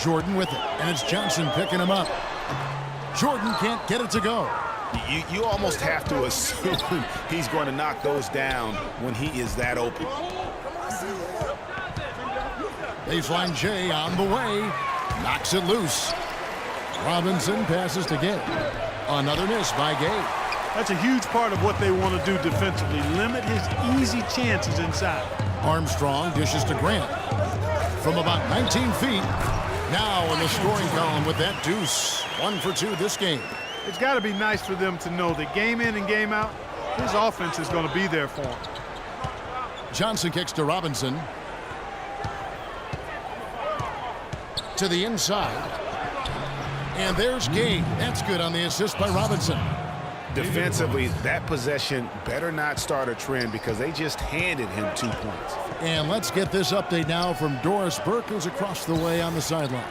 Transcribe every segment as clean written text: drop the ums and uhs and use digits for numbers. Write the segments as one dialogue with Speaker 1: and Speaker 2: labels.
Speaker 1: Jordan with it, and it's Johnson picking him up. Jordan can't get it to go.
Speaker 2: You almost have to assume he's going to knock those down when he is that open.
Speaker 1: Baseline J on the way. Knocks it loose. Robinson passes to Gay. Another miss by Gay.
Speaker 3: That's a huge part of what they want to do defensively. Limit his easy chances inside.
Speaker 1: Armstrong dishes to Grant. From about 19 feet. Now in the scoring column with that deuce. 1 for 2 this game.
Speaker 3: It's got to be nice for them to know that game in and game out, his offense is going to be there for him.
Speaker 1: Johnson kicks to Robinson. To the inside. And there's Gay. That's good on the assist by Robinson.
Speaker 2: Defensively, that possession better not start a trend because they just handed him 2 points.
Speaker 1: And let's get this update now from Doris Burke, who's across the way on the sideline.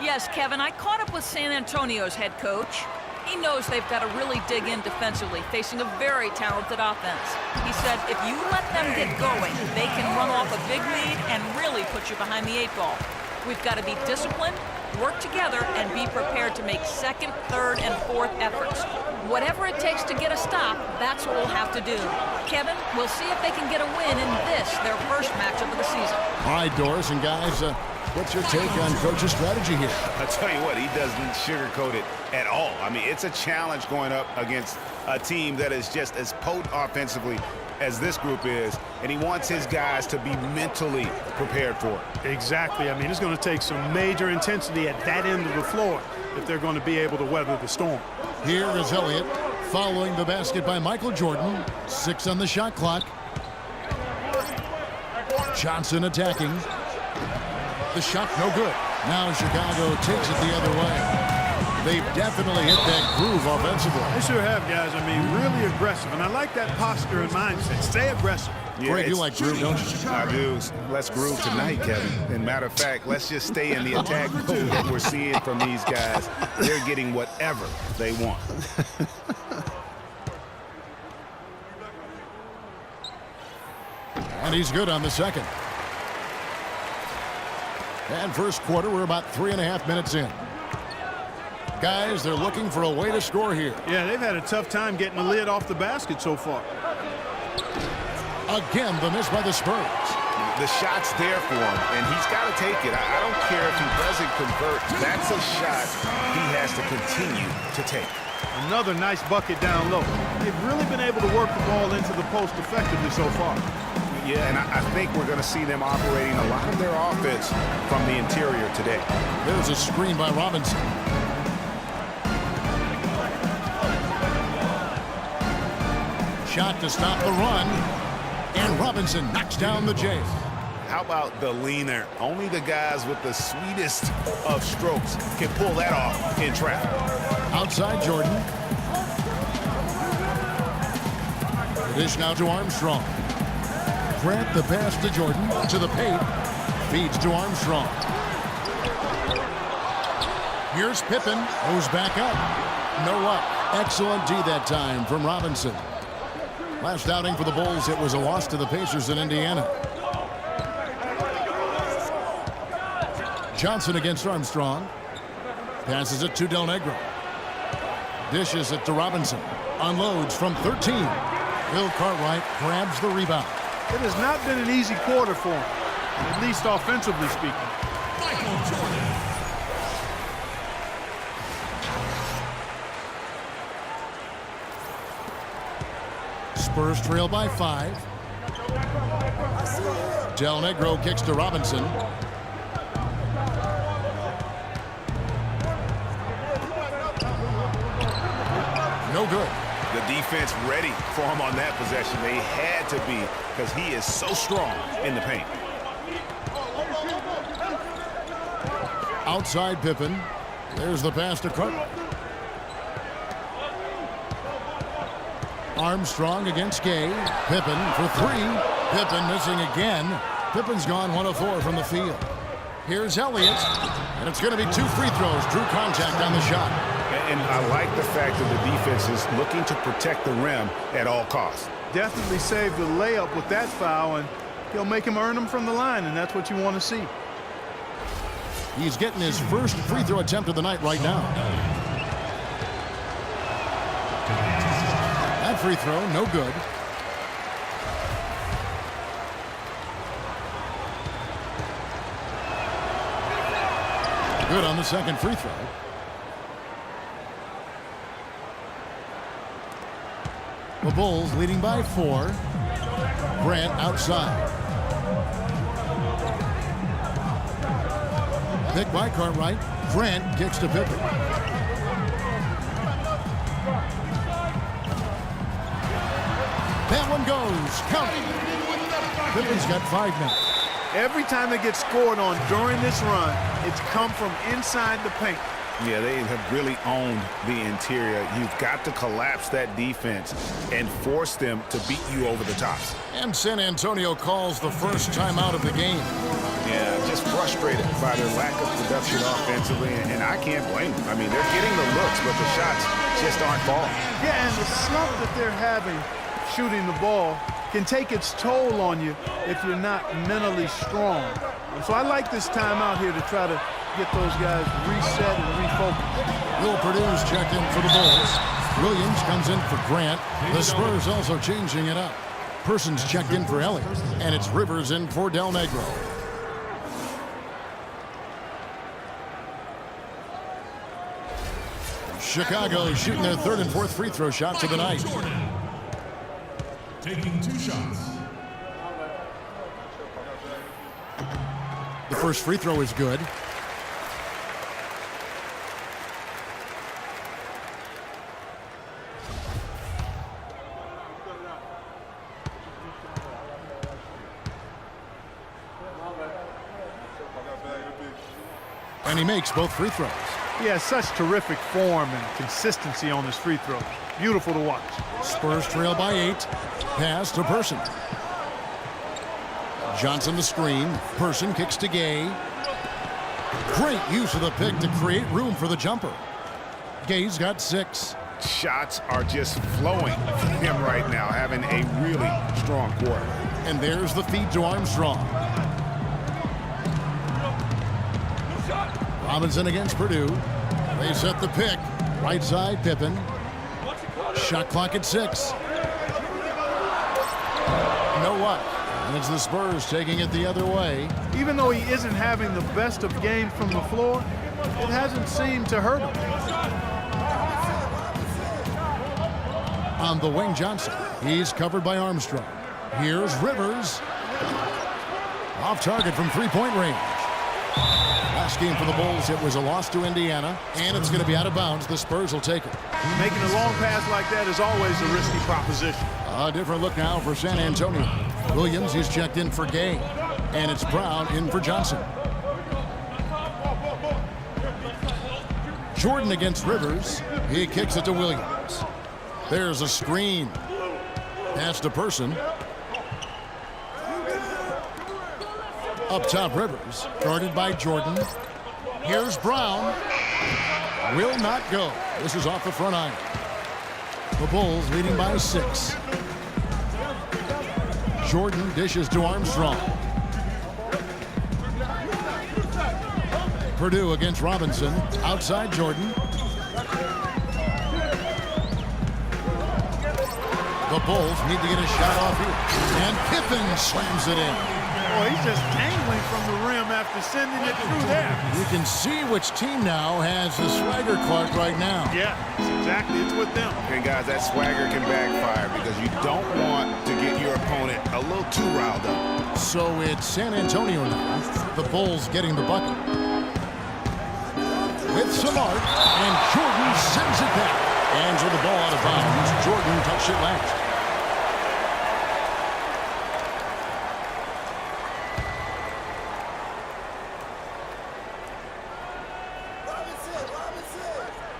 Speaker 4: Yes, Kevin, I caught up with San Antonio's head coach. He knows they've got to really dig in defensively, facing a very talented offense. He said if you let them get going, they can run off a big lead and really put you behind the 8 ball. We've got to be disciplined, work together, and be prepared to make second, third, and fourth efforts. Whatever it takes to get a stop, that's what we'll have to do. Kevin, we'll see if they can get a win in this, their first matchup of the season.
Speaker 1: All right, Doris, and guys, what's your take on Coach's strategy here?
Speaker 2: I tell you what, he doesn't sugarcoat it at all. I mean, it's a challenge going up against a team that is just as potent offensively as this group is, and he wants his guys to be mentally prepared for it.
Speaker 3: Exactly. I mean, it's going to take some major intensity at that end of the floor if they're going to be able to weather the storm.
Speaker 1: Here is Elliott following the basket by Michael Jordan. 6 on the shot clock. Johnson attacking. The shot no good. Now Chicago takes it the other way. They've definitely hit that groove offensively.
Speaker 3: They sure have, guys. I mean, really aggressive. And I like that posture and mindset. Stay aggressive.
Speaker 1: Yeah, Greg, you like groove, don't you?
Speaker 2: I do. Let's groove tonight, Kevin. And matter of fact, let's just stay in the attack mode that we're seeing from these guys. They're getting whatever they want.
Speaker 1: And he's good on the second. And first quarter, we're about 3.5 minutes in. Guys, they're looking for a way to score here.
Speaker 3: Yeah, they've had a tough time getting the lid off the basket so far.
Speaker 1: Again, the miss by the Spurs.
Speaker 2: The shot's there for him, and he's got to take it. I don't care if he doesn't convert. That's a shot he has to continue to take.
Speaker 3: Another nice bucket down low. They've really been able to work the ball into the post effectively so far.
Speaker 2: Yeah, and I think we're going to see them operating a lot of their offense from the interior today.
Speaker 1: There's a screen by Robinson. Shot to stop the run, and Robinson knocks down the J.
Speaker 2: How about the leaner? Only the guys with the sweetest of strokes can pull that off in traffic.
Speaker 1: Outside Jordan. Dish now to Armstrong. Grant the pass to Jordan, to the paint. Feeds to Armstrong. Here's Pippen, goes back up. No up. Excellent D that time from Robinson. Last outing for the Bulls, it was a loss to the Pacers in Indiana. Johnson against Armstrong. Passes it to Del Negro. Dishes it to Robinson. Unloads from 13. Bill Cartwright grabs the rebound.
Speaker 3: It has not been an easy quarter for him, at least offensively speaking.
Speaker 1: Michael Jordan. Spurs trail by 5. Del Negro kicks to Robinson. No good.
Speaker 2: The defense ready for him on that possession. They had to be because he is so strong in the paint.
Speaker 1: Outside Pippen. There's the pass to Cartwright. Armstrong against Gay. Pippen for 3. Pippen missing again. Pippen's gone 1 of 4 from the field. Here's Elliott. And it's going to be 2 free throws. Drew contact on the shot.
Speaker 2: And I like the fact that the defense is looking to protect the rim at all costs.
Speaker 3: Definitely saved the layup with that foul, and he'll make him earn them from the line, and that's what you want to see.
Speaker 1: He's getting his first free throw attempt of the night right now. That free throw, no good. Good on the second free throw. The Bulls leading by 4. Grant outside. Pick by Cartwright. Grant kicks to Pippen. That one goes. Count it. Pippen's got 5 now.
Speaker 3: Every time they get scored on during this run, it's come from inside the paint.
Speaker 2: Yeah, they have really owned the interior. You've got to collapse that defense and force them to beat you over the tops.
Speaker 1: And San Antonio calls the first timeout of the game.
Speaker 2: Yeah, just frustrated by their lack of production offensively, and I can't blame them. I mean, they're getting the looks, but the shots just aren't falling.
Speaker 3: Yeah, and the slump that they're having shooting the ball can take its toll on you if you're not mentally strong. And so I like this timeout here to try to get those guys reset and refocused.
Speaker 1: Will Purdue's checked in for the Bulls. Williams comes in for Grant. The Spurs also changing it up. Person's checked in for Elliott, and it's Rivers in for Del Negro. Chicago shooting their 3rd and 4th free throw shots of the night.
Speaker 5: Taking 2 shots.
Speaker 1: The first free throw is good. And he makes both free throws.
Speaker 3: He has such terrific form and consistency on his free throws. Beautiful to watch.
Speaker 1: Spurs trail by 8. Pass to Person. Johnson the screen. Person kicks to Gay. Great use of the pick to create room for the jumper. Gay's got 6.
Speaker 2: Shots are just flowing from him right now, having a really strong quarter.
Speaker 1: And there's the feed to Armstrong. Robinson against Purdue. They set the pick. Right side, Pippen. Shot clock at 6. No what? And it's the Spurs taking it the other way.
Speaker 3: Even though he isn't having the best of games from the floor, it hasn't seemed to hurt him.
Speaker 1: On the wing, Johnson. He's covered by Armstrong. Here's Rivers. Off target from 3-point range. Last game for the Bulls, it was a loss to Indiana, and it's going to be out of bounds. The Spurs will take it.
Speaker 3: Making a long pass like that is always a risky proposition.
Speaker 1: A different look now for San Antonio. Williams is checked in for Gay, and it's Brown in for Johnson. Jordan against Rivers. He kicks it to Williams. There's a screen. Pass to Person. Up top, Rivers, guarded by Jordan. Here's Brown. Will not go. This is off the front iron. The Bulls leading by 6. Jordan dishes to Armstrong. Purdue against Robinson. Outside Jordan. The Bulls need to get a shot off here. And Pippen slams it in.
Speaker 3: Boy, he's just dangling from the rim after sending it through there.
Speaker 1: You can see which team now has the swagger clock right now.
Speaker 3: Yeah, exactly. It's with them.
Speaker 2: And guys, that swagger can backfire because you don't want to get your opponent a little too riled up.
Speaker 1: So it's San Antonio now. The Bulls getting the bucket. With some art, and Jordan sends it back. Hands with the ball out of bounds. Jordan touched it last.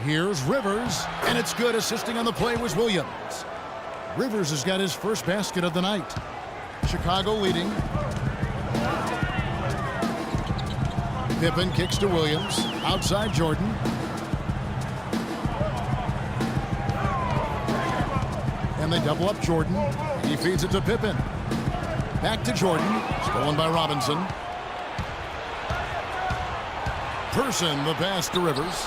Speaker 1: Here's Rivers, and it's good. Assisting on the play was Williams. Rivers has got his first basket of the night. Chicago leading. Pippen kicks to Williams. Outside Jordan. And they double up Jordan. He feeds it to Pippen. Back to Jordan. Stolen by Robinson. Person the pass to Rivers.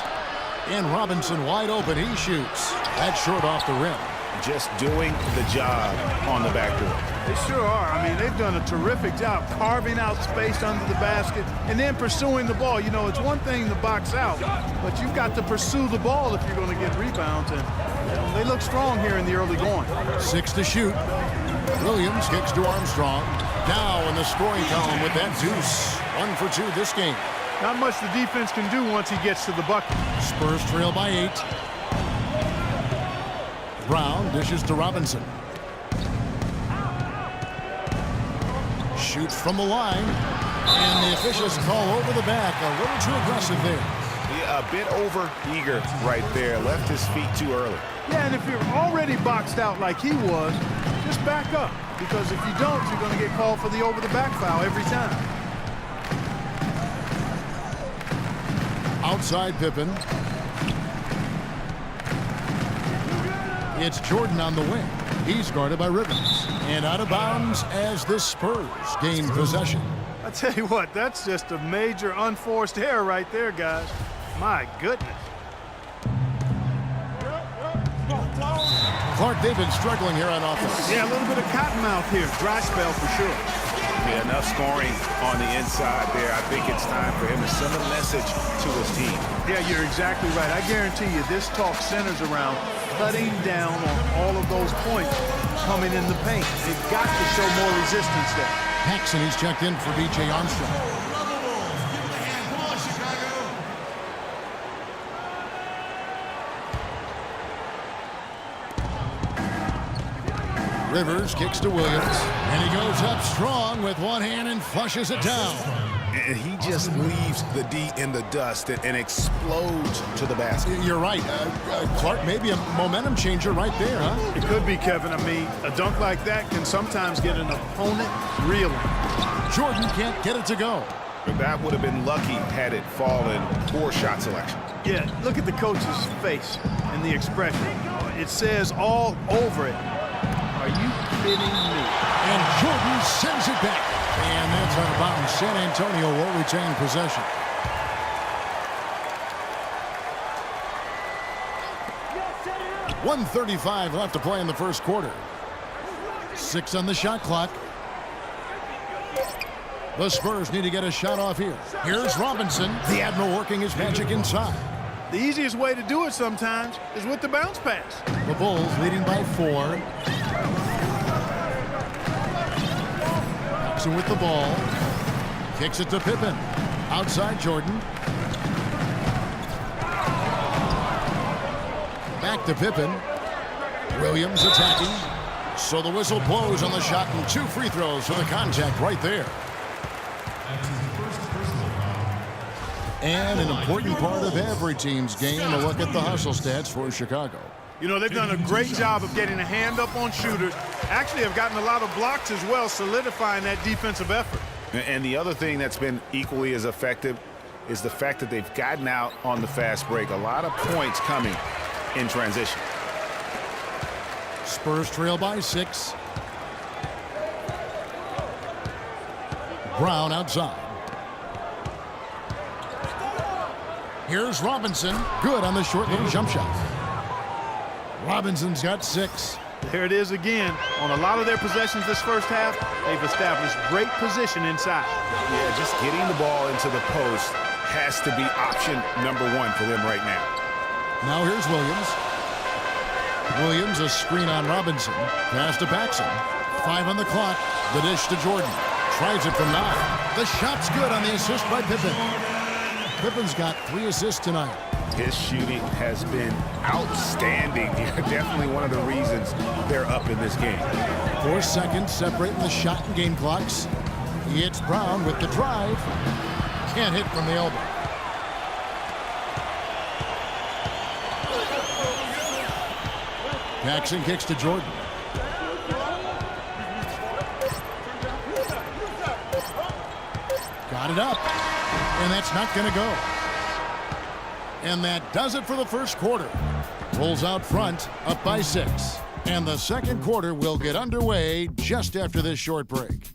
Speaker 1: And Robinson wide open. He shoots. That's short off the rim.
Speaker 2: Just doing the job on the backboard.
Speaker 3: They sure are. I mean, they've done a terrific job carving out space under the basket and then pursuing the ball. You know, it's one thing to box out, but you've got to pursue the ball if you're going to get rebounds. And they look strong here in the early going.
Speaker 1: 6 to shoot. Williams kicks to Armstrong. Now in the scoring column with that deuce. 1 for 2 this game.
Speaker 3: Not much the defense can do once he gets to the bucket.
Speaker 1: Spurs trail by 8. Brown dishes to Robinson. Shoots from the line. And the officials call over the back. A little too aggressive there.
Speaker 2: Yeah, a bit over eager right there. Left his feet too early.
Speaker 3: Yeah, and if you're already boxed out like he was, just back up. Because if you don't, you're going to get called for the over-the-back foul every time.
Speaker 1: Outside Pippen. It's Jordan on the wing. He's guarded by Rivers. And out of bounds as the Spurs gain possession.
Speaker 3: I tell you what, that's just a major unforced error right there, guys. My goodness.
Speaker 1: Clark, they've been struggling here on offense.
Speaker 3: Yeah, a little bit of cottonmouth here. Dry spell for sure.
Speaker 2: Yeah, enough scoring on the inside there. I think it's time for him to send a message to his team.
Speaker 3: Yeah, you're exactly right. I guarantee you this talk centers around cutting down on all of those points coming in the paint. They've got to show more resistance there.
Speaker 1: Paxson, he's checked in for B.J. Armstrong. Rivers kicks to Williams, and he goes up strong with one hand and flushes it down.
Speaker 2: And he just leaves the D in the dust and explodes to the basket.
Speaker 1: You're right. Clark, maybe a momentum changer right there, huh?
Speaker 3: It could be, Kevin. I mean, a dunk like that can sometimes get an opponent reeling.
Speaker 1: Jordan can't get it to go.
Speaker 2: But that would have been lucky had it fallen. Poor shot selection.
Speaker 3: Yeah, look at the coach's face and the expression. It says all over it. Are you kidding me?
Speaker 1: And Jordan sends it back. And that's out of bounds. San Antonio will retain possession. .135 left to play in the first quarter. 6 on the shot clock. The Spurs need to get a shot off here. Here's Robinson. The Admiral working his magic inside.
Speaker 3: The easiest way to do it sometimes is with the bounce pass.
Speaker 1: The Bulls leading by 4. Paxson with the ball. Kicks it to Pippen. Outside Jordan. Back to Pippen. Williams attacking. So the whistle blows on the shot and 2 free throws for the contact right there. And an important part of every team's game, a look at the hustle stats for Chicago.
Speaker 3: You know, they've done a great job of getting a hand up on shooters. Actually have gotten a lot of blocks as well, solidifying that defensive effort.
Speaker 2: And the other thing that's been equally as effective is the fact that they've gotten out on the fast break. A lot of points coming in transition.
Speaker 1: Spurs trail by 6. Brown outside. Here's Robinson. Good on the short little jump shot. Robinson's got 6.
Speaker 3: There it is again. On a lot of their possessions this first half, they've established great position inside.
Speaker 2: Yeah, just getting the ball into the post has to be option number 1 for them right now.
Speaker 1: Now here's Williams. Williams, a screen on Robinson. Pass to Paxson. 5 on the clock. The dish to Jordan. Tries it from 9. The shot's good on the assist by Pippen. Pippen's got 3 assists tonight.
Speaker 2: His shooting has been outstanding. Definitely one of the reasons they're up in this game.
Speaker 1: 4 seconds separating the shot and game clocks. It's Brown with the drive. Can't hit from the elbow. Paxson kicks to Jordan. Got it up. And that's not going to go. And that does it for the first quarter. Bulls out front, up by 6. And the second quarter will get underway just after this short break.